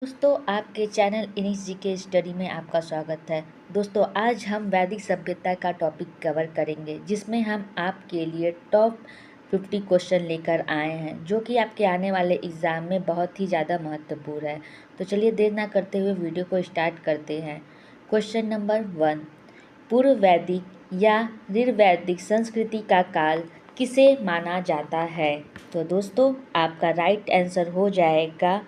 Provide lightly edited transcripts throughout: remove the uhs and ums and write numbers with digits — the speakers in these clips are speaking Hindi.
दोस्तों आपके चैनल इनिस जी के स्टडी में आपका स्वागत है। दोस्तों आज हम वैदिक सभ्यता का टॉपिक कवर करेंगे जिसमें हम आपके लिए टॉप 50 क्वेश्चन लेकर आए हैं जो कि आपके आने वाले एग्ज़ाम में बहुत ही ज़्यादा महत्वपूर्ण है। तो चलिए देर ना करते हुए वीडियो को स्टार्ट करते हैं। क्वेश्चन नंबर 1, पूर्व वैदिक या ऋग्वैदिक संस्कृति का काल किसे माना जाता है? तो दोस्तों आपका राइट आंसर हो जाएगा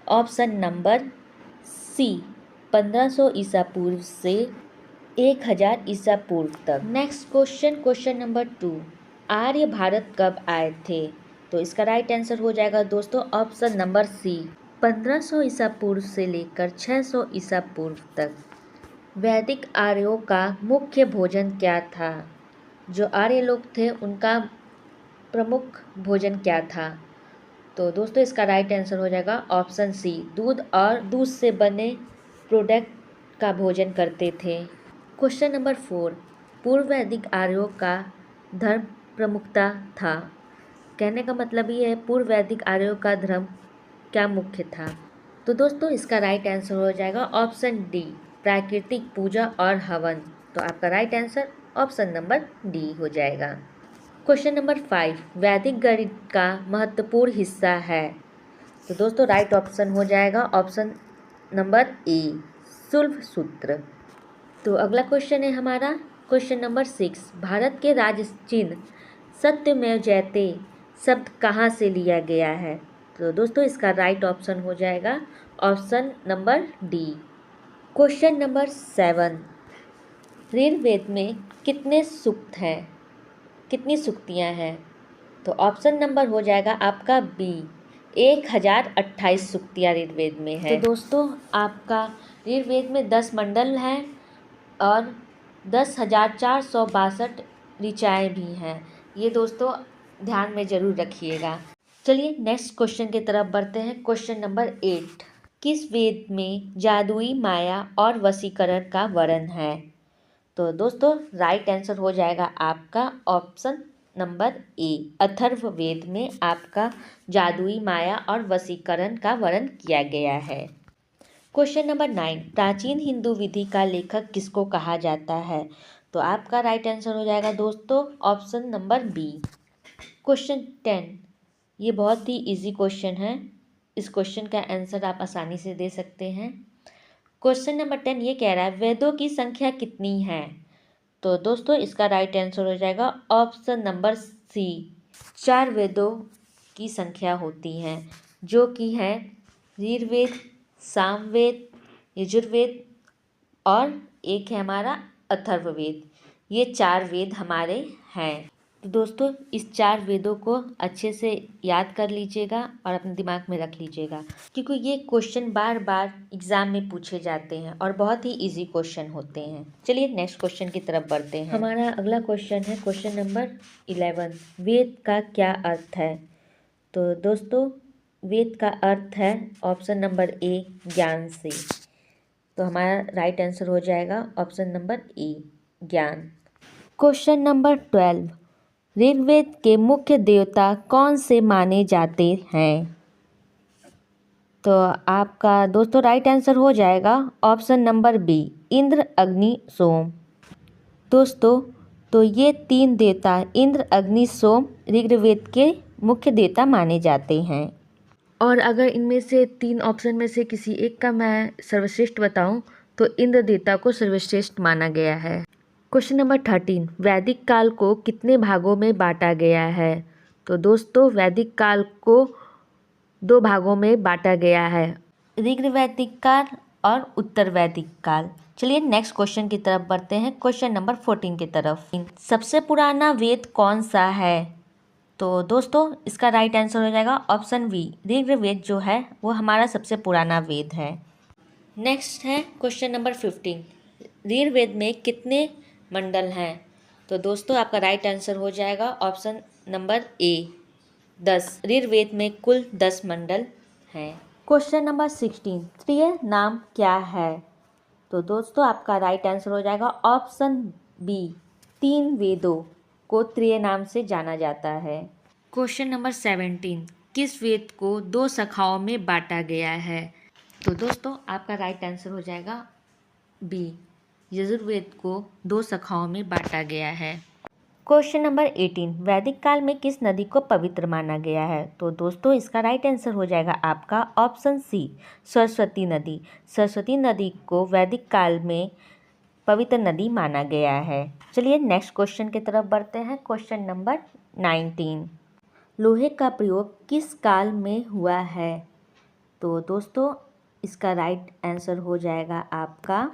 ऑप्शन नंबर सी, 1500 ईसा पूर्व से 1000 ईसा पूर्व तक। नेक्स्ट क्वेश्चन नंबर 2, आर्य भारत कब आए थे? तो इसका राइट आंसर हो जाएगा दोस्तों ऑप्शन नंबर सी, 1500 ईसा पूर्व से लेकर 600 ईसा पूर्व तक। वैदिक आर्यों का मुख्य भोजन क्या था? जो आर्य लोग थे उनका प्रमुख भोजन क्या था? तो दोस्तों इसका राइट आंसर हो जाएगा ऑप्शन सी, दूध और दूध से बने प्रोडक्ट का भोजन करते थे। क्वेश्चन नंबर 4, पूर्व वैदिक आर्यों का धर्म प्रमुखता था। कहने का मतलब ये है पूर्व वैदिक आर्यों का धर्म क्या मुख्य था? तो दोस्तों इसका राइट आंसर हो जाएगा ऑप्शन डी, प्राकृतिक पूजा और हवन। तो आपका right answer option number D हो जाएगा। क्वेश्चन नंबर 5, वैदिक गणित का महत्वपूर्ण हिस्सा है। तो दोस्तों राइट ऑप्शन हो जाएगा ऑप्शन नंबर ए, शुल्ब सूत्र। तो अगला क्वेश्चन है हमारा क्वेश्चन नंबर 6, भारत के राज्य चिन्ह सत्यमेव जयते शब्द कहाँ से लिया गया है? तो दोस्तों इसका राइट ऑप्शन हो जाएगा option number D. Question number 7, Rigveda में कितने सूक्त हैं, कितनी सूक्तियाँ हैं? तो ऑप्शन नंबर हो जाएगा आपका बी, 1028 सूक्तियाँ ऋग्वेद में है। तो दोस्तों आपका ऋग्वेद में 10 मंडल हैं और 10,462 ऋचाएँ भी हैं। ये दोस्तों ध्यान में ज़रूर रखिएगा। चलिए नेक्स्ट क्वेश्चन की तरफ बढ़ते हैं। क्वेश्चन नंबर 8, किस वेद में जादुई माया और वशीकरण का वर्णन है? तो दोस्तों राइट आंसर हो जाएगा आपका ऑप्शन नंबर ए, अथर्ववेद में आपका जादुई माया और वशीकरण का वर्णन किया गया है। क्वेश्चन नंबर 9, प्राचीन हिंदू विधि का लेखक किसको कहा जाता है? तो आपका राइट आंसर हो जाएगा दोस्तों ऑप्शन नंबर बी। क्वेश्चन 10, ये बहुत ही इजी क्वेश्चन है, इस क्वेश्चन का आंसर आप आसानी से दे सकते हैं। क्वेश्चन नंबर 10 ये कह रहा है वेदों की संख्या कितनी है? तो दोस्तों इसका राइट आंसर हो जाएगा ऑप्शन नंबर सी, 4 वेदों की संख्या होती हैं जो कि हैं ऋग्वेद, सामवेद, यजुर्वेद और एक है हमारा अथर्ववेद। ये 4 वेद हमारे हैं। तो दोस्तों इस 4 वेदों को अच्छे से याद कर लीजिएगा और अपने दिमाग में रख लीजिएगा क्योंकि ये क्वेश्चन बार बार एग्ज़ाम में पूछे जाते हैं और बहुत ही इजी क्वेश्चन होते हैं। चलिए नेक्स्ट क्वेश्चन की तरफ बढ़ते हैं। हमारा अगला क्वेश्चन है क्वेश्चन नंबर 11, वेद का क्या अर्थ है? तो दोस्तों वेद का अर्थ है ऑप्शन नंबर ए, ज्ञान से। तो हमारा राइट आंसर हो जाएगा ऑप्शन नंबर ए, ज्ञान। क्वेश्चन नंबर 12, ऋग्वेद के मुख्य देवता कौन से माने जाते हैं? तो आपका दोस्तों राइट आंसर हो जाएगा ऑप्शन नंबर बी, इंद्र, अग्नि, सोम। दोस्तों तो ये 3 देवता इंद्र, अग्नि, सोम ऋग्वेद के मुख्य देवता माने जाते हैं। और अगर इनमें से 3 ऑप्शन में से किसी एक का मैं सर्वश्रेष्ठ बताऊं तो इंद्र देवता को सर्वश्रेष्ठ माना गया है। क्वेश्चन नंबर 13, वैदिक काल को कितने भागों में बांटा गया है? तो दोस्तों वैदिक काल को 2 भागों में बांटा गया है, ऋग्वैदिक काल और उत्तर वैदिक काल। चलिए नेक्स्ट क्वेश्चन की तरफ बढ़ते हैं, क्वेश्चन नंबर 14 की तरफ। सबसे पुराना वेद कौन सा है? तो दोस्तों इसका राइट आंसर हो जाएगा ऑप्शन बी, ऋग्वेद जो है वो हमारा सबसे पुराना वेद है। नेक्स्ट है क्वेश्चन नंबर 15, ऋग्वेद में कितने मंडल हैं? तो दोस्तों आपका राइट आंसर हो जाएगा ऑप्शन नंबर ए, 10। ऋग्वेद में कुल 10 मंडल हैं। क्वेश्चन नंबर 16, त्रिय नाम क्या है? तो दोस्तों आपका राइट आंसर हो जाएगा ऑप्शन बी, 3 वेदों को त्रिय नाम से जाना जाता है। क्वेश्चन नंबर 17, किस वेद को 2 शाखाओं में बांटा गया है? तो दोस्तों आपका राइट आंसर हो जाएगा बी। यजुर्वेद को 2 शाखाओं में बांटा गया है। क्वेश्चन नंबर 18, वैदिक काल में किस नदी को पवित्र माना गया है? तो दोस्तों इसका राइट आंसर हो जाएगा आपका ऑप्शन सी, सरस्वती नदी। सरस्वती नदी को वैदिक काल में पवित्र नदी माना गया है। चलिए नेक्स्ट क्वेश्चन की तरफ बढ़ते हैं। क्वेश्चन नंबर 19, लोहे का प्रयोग किस काल में हुआ है? तो दोस्तों इसका राइट आंसर हो जाएगा आपका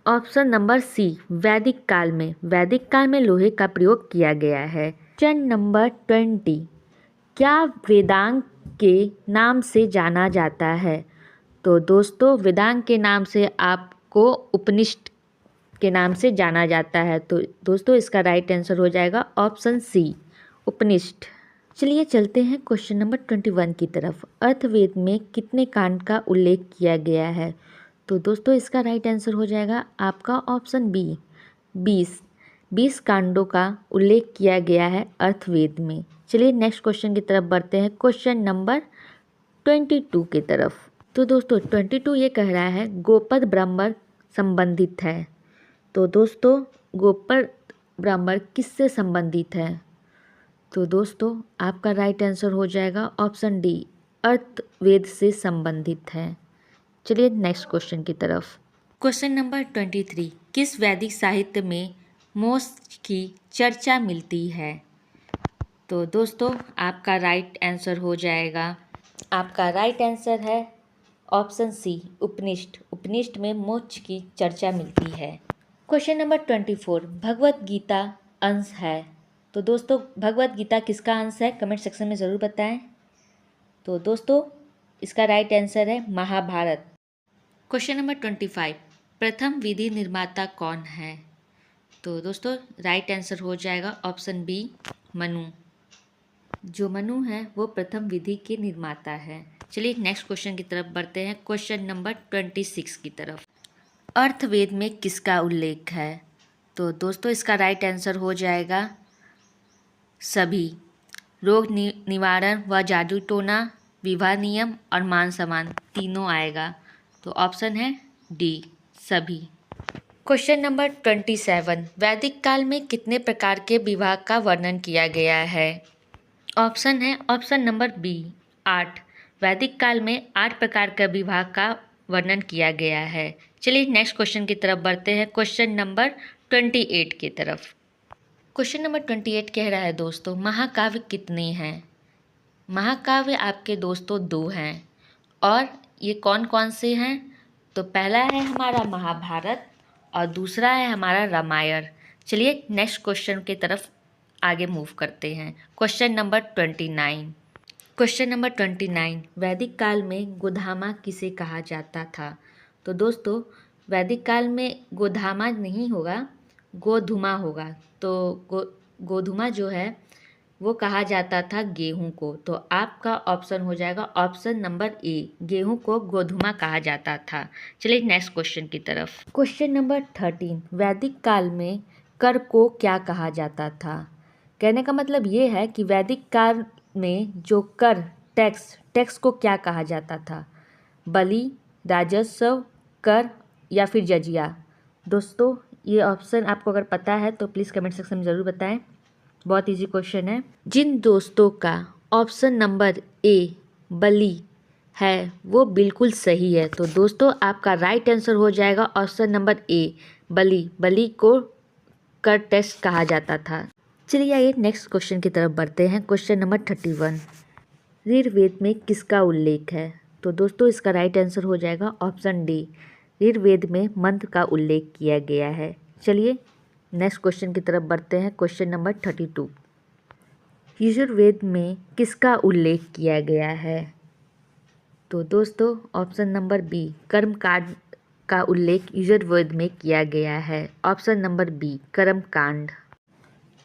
ऑप्शन नंबर सी, वैदिक काल में। वैदिक काल में लोहे का प्रयोग किया गया है। क्वेश्चन नंबर 20, क्या वेदांग के नाम से जाना जाता है? तो दोस्तों वेदांग के नाम से आपको उपनिषद के नाम से जाना जाता है। तो दोस्तों इसका राइट आंसर हो जाएगा ऑप्शन सी, उपनिषद। चलिए चलते हैं क्वेश्चन नंबर 21 की तरफ। अर्थवेद में कितने कांड का उल्लेख किया गया है? तो दोस्तों इसका राइट आंसर हो जाएगा आपका ऑप्शन बी, 20। 20 कांडों का उल्लेख किया गया है अर्थवेद में। चलिए नेक्स्ट क्वेश्चन की तरफ बढ़ते हैं। क्वेश्चन नंबर 22 की तरफ। तो दोस्तों 22 ये कह रहा है गोपद ब्राह्मण संबंधित है। तो दोस्तों गोपद ब्राह्मण किससे संबंधित है? तो दोस्तों आपका राइट आंसर हो जाएगा ऑप्शन डी, अर्थवेद से संबंधित है। चलिए नेक्स्ट क्वेश्चन की तरफ। क्वेश्चन नंबर 23, किस वैदिक साहित्य में मोक्ष की चर्चा मिलती है? तो दोस्तों आपका राइट आंसर हो जाएगा, आपका राइट आंसर है ऑप्शन सी, उपनिषद। उपनिषद में मोक्ष की चर्चा मिलती है। क्वेश्चन नंबर 24, भगवत गीता अंश है। तो दोस्तों भगवत गीता किसका अंश है? कमेंट सेक्शन में ज़रूर बताएं। तो दोस्तों इसका राइट आंसर है महाभारत। क्वेश्चन नंबर 25, प्रथम विधि निर्माता कौन है? तो दोस्तों राइट आंसर हो जाएगा ऑप्शन बी, मनु। जो मनु है वो प्रथम विधि के निर्माता है। चलिए नेक्स्ट क्वेश्चन की तरफ बढ़ते हैं। क्वेश्चन नंबर 26 की तरफ। अर्थवेद में किसका उल्लेख है? तो दोस्तों इसका राइट आंसर हो जाएगा सभी। रोग निवारण व जादू टोना, विवाह नियम और मान सम्मान तीनों आएगा। तो ऑप्शन है डी, सभी। क्वेश्चन नंबर 27, वैदिक काल में कितने प्रकार के विवाह का वर्णन किया गया है? ऑप्शन है ऑप्शन नंबर बी, 8। वैदिक काल में 8 प्रकार का विवाह का वर्णन किया गया है। चलिए नेक्स्ट क्वेश्चन की तरफ बढ़ते हैं। क्वेश्चन नंबर 28 की तरफ। क्वेश्चन नंबर 28 कह रहा है दोस्तों महाकाव्य कितने हैं? महाकाव्य आपके दोस्तों 2 हैं। और ये कौन कौन से हैं? तो पहला है हमारा महाभारत और दूसरा है हमारा रामायण। चलिए नेक्स्ट क्वेश्चन की तरफ आगे मूव करते हैं। Question number 29। क्वेश्चन नंबर 29, वैदिक काल में गोधामा किसे कहा जाता था? तो दोस्तों वैदिक काल में गोधामा नहीं होगा, गोधुमा होगा। तो गोधुमा जो है वो कहा जाता था गेहूं को। तो आपका ऑप्शन हो जाएगा ऑप्शन नंबर ए, गेहूं को गोधुमा कहा जाता था। चलिए नेक्स्ट क्वेश्चन की तरफ। क्वेश्चन नंबर 13, वैदिक काल में कर को क्या कहा जाता था? कहने का मतलब ये है कि वैदिक काल में जो कर, टैक्स को क्या कहा जाता था? बलि, राजस्व, कर या फिर जजिया? दोस्तों ये ऑप्शन आपको अगर पता है तो प्लीज़ कमेंट सेक्शन में ज़रूर बताएं। बहुत इजी क्वेश्चन है। जिन दोस्तों का ऑप्शन नंबर ए बलि है वो बिल्कुल सही है। तो दोस्तों आपका राइट आंसर हो जाएगा ऑप्शन नंबर ए, बलि। बलि को कर टैक्स कहा जाता था। चलिए आइए नेक्स्ट क्वेश्चन की तरफ बढ़ते हैं। क्वेश्चन नंबर 31, ऋग्वेद में किसका उल्लेख है? तो दोस्तों इसका राइट आंसर हो जाएगा ऑप्शन डी, ऋग्वेद में मंत्र का उल्लेख किया गया है। चलिए नेक्स्ट क्वेश्चन की तरफ बढ़ते हैं। क्वेश्चन नंबर 32, यजुर्वेद में किसका उल्लेख किया गया है? तो दोस्तों ऑप्शन नंबर बी, कर्मकांड का उल्लेख यजुर्वेद में किया गया है। ऑप्शन नंबर बी, कर्मकांड।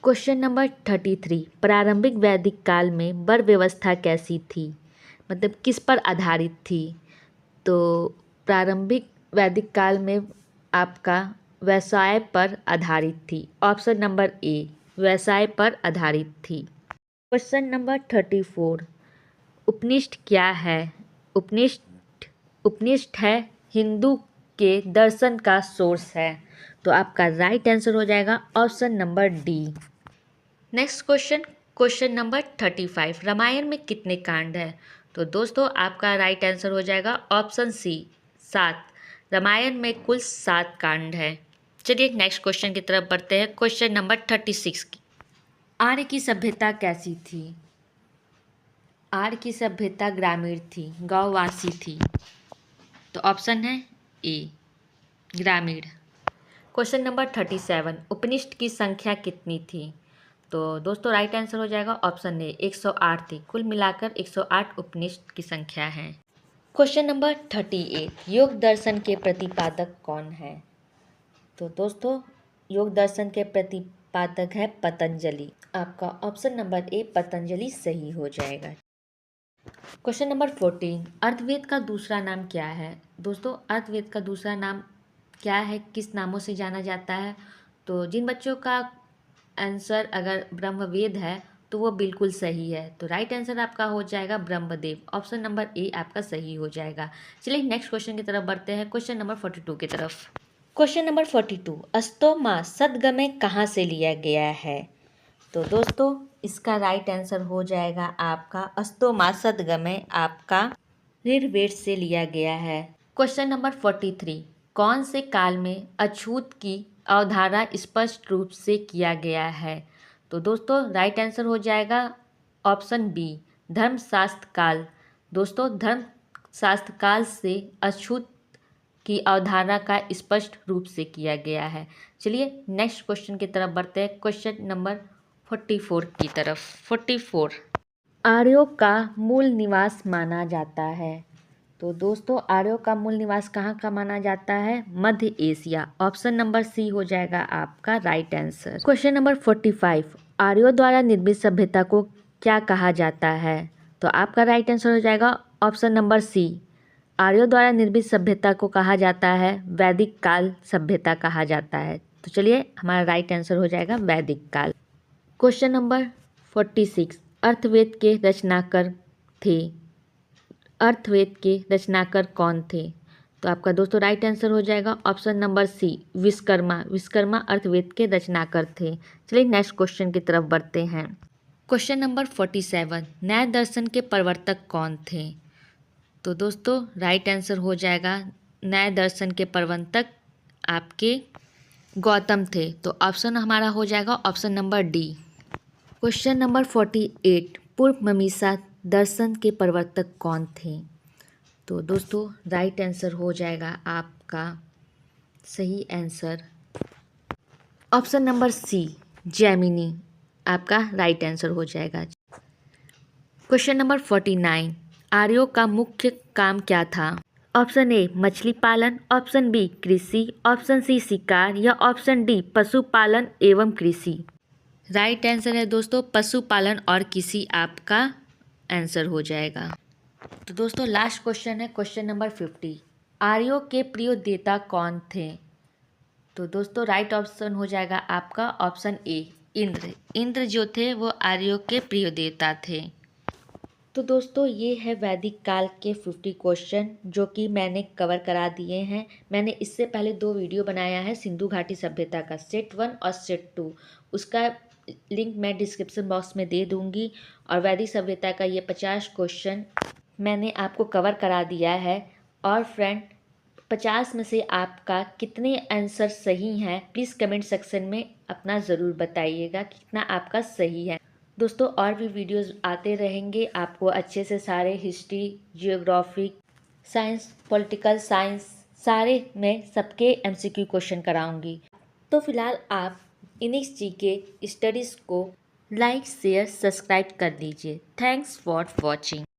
क्वेश्चन नंबर 33, प्रारंभिक वैदिक काल में वर्ण व्यवस्था कैसी थी? मतलब किस पर आधारित थी? तो प्रारंभिक वैदिक काल में आपका व्यवसाय पर आधारित थी। ऑप्शन नंबर ए, व्यवसाय पर आधारित थी। क्वेश्चन नंबर 34, उपनिषद क्या है? उपनिषद उपनिषद है हिंदू के दर्शन का सोर्स है। तो आपका राइट आंसर हो जाएगा option number D. Next question number 35, Ramayana में कितने कांड हैं? तो दोस्तों आपका राइट आंसर हो जाएगा ऑप्शन सी 7। रामायण में कुल 7 कांड है। चलिए नेक्स्ट क्वेश्चन की तरफ बढ़ते हैं। क्वेश्चन नंबर 36 की, आर्य की सभ्यता कैसी थी? आर्य की सभ्यता ग्रामीण थी, गांववासी थी। तो ऑप्शन है ए ग्रामीण। क्वेश्चन नंबर 37, उपनिषद की संख्या कितनी थी? तो दोस्तों राइट आंसर हो जाएगा ऑप्शन ए 108 थी। कुल मिलाकर 108 उपनिषद की संख्या है। क्वेश्चन नंबर 38, योग दर्शन के प्रतिपादक कौन है? तो दोस्तों योग दर्शन के प्रतिपादक है पतंजलि। आपका ऑप्शन नंबर ए पतंजलि सही हो जाएगा। क्वेश्चन नंबर 14, अर्थवेद का दूसरा नाम क्या है? दोस्तों अर्थवेद का दूसरा नाम क्या है, किस नामों से जाना जाता है? तो जिन बच्चों का आंसर अगर ब्रह्मवेद है तो वो बिल्कुल सही है। तो राइट आंसर आपका हो जाएगा ब्रह्मदेव। ऑप्शन नंबर ए आपका सही हो जाएगा। चलिए नेक्स्ट क्वेश्चन की तरफ बढ़ते हैं, क्वेश्चन नंबर 42 की तरफ। क्वेश्चन नंबर 42, अस्तो मा सदगमय कहाँ से लिया गया है? तो दोस्तों इसका राइट आंसर हो जाएगा आपका अस्तो मा सदगमय आपका ऋग्वेद से लिया गया है। क्वेश्चन नंबर 43, कौन से काल में अछूत की अवधारणा स्पष्ट रूप से किया गया है? तो दोस्तों राइट आंसर हो जाएगा ऑप्शन बी धर्मशास्त्र काल। दोस्तों धर्मशास्त्र काल से अछूत की अवधारणा का स्पष्ट रूप से किया गया है। चलिए नेक्स्ट क्वेश्चन की तरफ बढ़ते हैं, क्वेश्चन नंबर 44 की तरफ। 44, आर्यों का मूल निवास माना जाता है। तो दोस्तों आर्यों का मूल निवास कहाँ का माना जाता है? मध्य एशिया। ऑप्शन नंबर सी हो जाएगा आपका राइट आंसर। क्वेश्चन नंबर 45, आर्यों द्वारा निर्मित सभ्यता को क्या कहा जाता है? तो आपका राइट आंसर हो जाएगा ऑप्शन नंबर सी, आर्यों द्वारा निर्मित सभ्यता को कहा जाता है वैदिक काल सभ्यता कहा जाता है। तो चलिए हमारा राइट आंसर हो जाएगा वैदिक काल। क्वेश्चन नंबर 46, अर्थवेद के रचनाकार थे। अर्थवेद के रचनाकार कौन थे? तो आपका दोस्तों राइट आंसर हो जाएगा option number C Vishwakarma. Vishwakarma Atharvaveda के रचनाकार थे। चलिए नेक्स्ट क्वेश्चन की तरफ बढ़ते हैं। क्वेश्चन नंबर 47, न्याय दर्शन के प्रवर्तक कौन थे? तो दोस्तों राइट आंसर हो जाएगा न्याय दर्शन के प्रवर्तक आपके गौतम थे। तो ऑप्शन हमारा हो जाएगा option number D. Question number 48, पूर्व मीमांसा दर्शन के प्रवर्तक कौन थे? तो दोस्तों राइट आंसर हो जाएगा आपका सही answer option number C Jaimini. आपका राइट आंसर हो जाएगा। क्वेश्चन नंबर 49, आर्यों का मुख्य काम क्या था? ऑप्शन ए मछली पालन, ऑप्शन बी कृषि, ऑप्शन सी शिकार या ऑप्शन डी पशुपालन एवं कृषि। राइट आंसर है दोस्तों पशुपालन और कृषि आपका आंसर हो जाएगा। तो दोस्तों लास्ट क्वेश्चन है क्वेश्चन नंबर 50, आर्यों के प्रिय देवता कौन थे? तो दोस्तों राइट ऑप्शन हो जाएगा आपका ऑप्शन ए इंद्र। इंद्र जो थे वो आर्यों के प्रिय देवता थे। तो दोस्तों ये है वैदिक काल के 50 क्वेश्चन जो कि मैंने कवर करा दिए हैं। मैंने इससे पहले 2 वीडियो बनाया है सिंधु घाटी सभ्यता का, सेट 1 और सेट 2। उसका लिंक मैं डिस्क्रिप्शन बॉक्स में दे दूंगी। और वैदिक सभ्यता का ये 50 क्वेश्चन मैंने आपको कवर करा दिया है। और फ्रेंड 50 में से आपका कितने आंसर सही हैं प्लीज़ कमेंट सेक्शन में अपना ज़रूर बताइएगा कितना आपका सही है। दोस्तों और भी वीडियोस आते रहेंगे, आपको अच्छे से सारे history, geography, science, political science सारे में सबके एमसीक्यू क्वेश्चन कराऊंगी। तो फिलहाल आप इनिक्स जी के स्टडीज़ को लाइक शेयर सब्सक्राइब कर दीजिए। Thanks for watching.